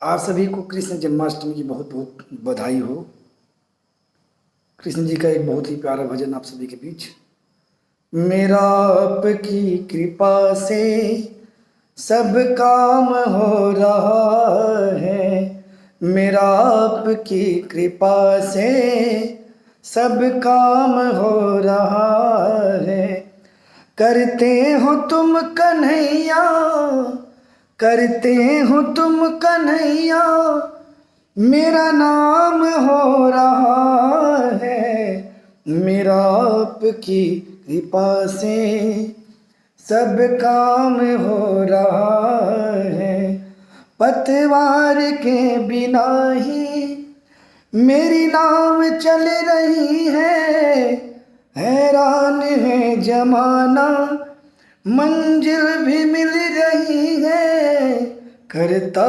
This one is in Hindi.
आप सभी को कृष्ण जन्माष्टमी की बहुत बहुत बधाई हो। कृष्ण जी का एक बहुत ही प्यारा भजन आप सभी के बीच। मेरा आपकी कृपा से सब काम हो रहा है। मेरा आपकी कृपा से सब काम हो रहा है। करते हो तुम कन्हैया, करते हो तुम कन्हैया, मेरा नाम हो रहा है। मेरा आपकी कृपा से सब काम हो रहा है। पतवार के बिना ही मेरी नाव चल रही है। हैरान है जमाना, मंजिल भी मिल रही है। करता